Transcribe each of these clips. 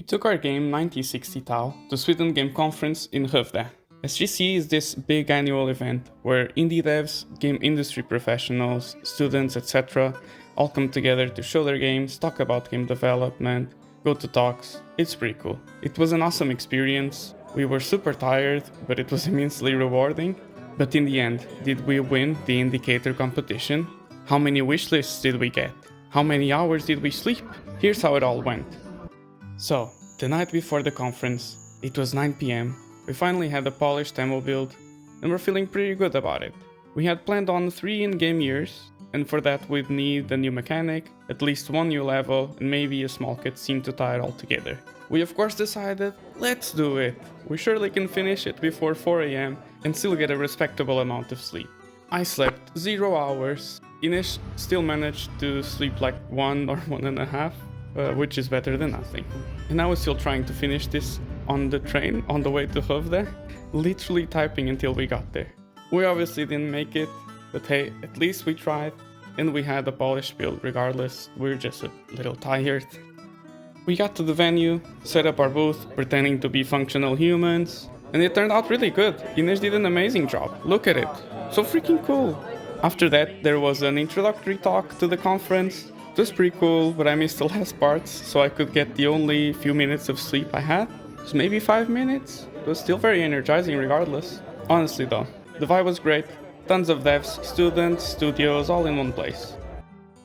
We took our game 9060 Tal to Sweden Game Conference in Skövde. SGC is this big annual event where indie devs, game industry professionals, students, etc. all come together to show their games, talk about game development, go to talks. It's pretty cool. It was an awesome experience. We were super tired, but it was immensely rewarding. But in the end, did we win the indicator competition? How many wishlists did we get? How many hours did we sleep? Here's how it all went. So, the night before the conference, it was 9 PM, we finally had a polished demo build, and we're feeling pretty good about it. We had planned on 3 in-game years, and for that we'd need a new mechanic, at least one new level, and maybe a small cutscene to tie it all together. We of course decided, let's do it! We surely can finish it before 4 AM and still get a respectable amount of sleep. I slept 0 hours, Ines still managed to sleep like 1 or 1.5, which is better than nothing. And I was still trying to finish this on the train on the way to Skövde, literally typing until we got there. We obviously didn't make it, but hey, at least we tried, and we had a polished build regardless. We're just a little tired. We got to the venue, set up our booth, pretending to be functional humans, and it turned out really good. Ines did an amazing job. Look at it. So freaking cool. After that, there was an introductory talk to the conference. It was pretty cool, but I missed the last parts, so I could get the only few minutes of sleep I had. It was maybe 5 minutes. It was still very energizing regardless. Honestly though, the vibe was great. Tons of devs, students, studios, all in one place.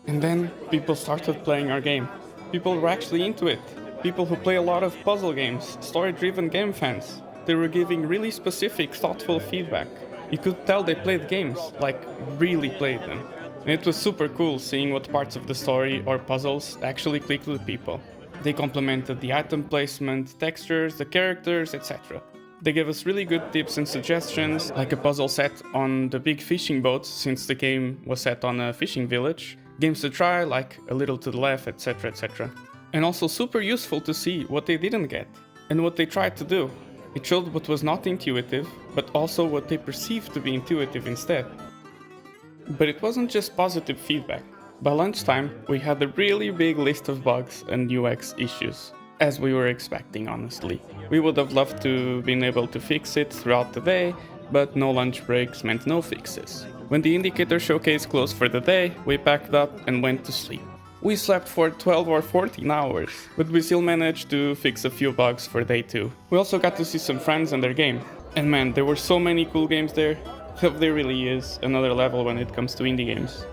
And then people started playing our game. People were actually into it. People who play a lot of puzzle games, story-driven game fans. They were giving really specific, thoughtful feedback. You could tell they played games, like really played them. And it was super cool seeing what parts of the story or puzzles actually clicked with people. They complimented the item placement, textures, the characters, etc. They gave us really good tips and suggestions, like a puzzle set on the big fishing boats since the game was set on a fishing village, games to try like a little to the left, etc, etc. And also super useful to see what they didn't get and what they tried to do. It showed what was not intuitive, but also what they perceived to be intuitive instead. But it wasn't just positive feedback. By lunchtime, we had a really big list of bugs and UX issues, as we were expecting honestly. We would have loved to been able to fix it throughout the day, but no lunch breaks meant no fixes. When the indicator showcase closed for the day, we packed up and went to sleep. We slept for 12 or 14 hours, but we still managed to fix a few bugs for day 2. We also got to see some friends and their game. And man, there were so many cool games there. There really is another level when it comes to indie games.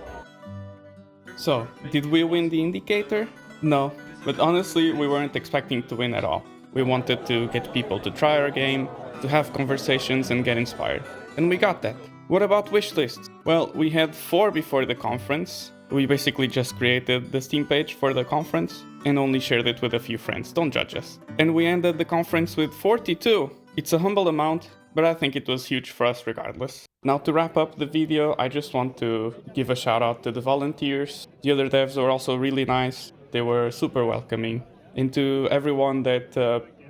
So, did we win the indicator? No, but honestly we weren't expecting to win at all. We wanted to get people to try our game, to have conversations and get inspired. And we got that. What about wishlists? Well, we had 4 before the conference. We basically just created the Steam page for the conference and only shared it with a few friends, don't judge us. And we ended the conference with 42. It's a humble amount, but I think it was huge for us regardless. Now to wrap up the video, I just want to give a shout out to the volunteers. The other devs were also really nice. They were super welcoming. And to everyone that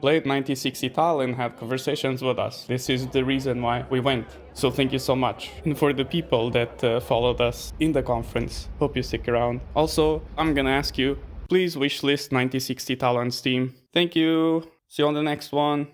played 9060 Tal and had conversations with us. This is the reason why we went. So thank you so much. And for the people that followed us in the conference, hope you stick around. Also, I'm gonna ask you, please wishlist 9060 Tal on Steam. Thank you. See you on the next one.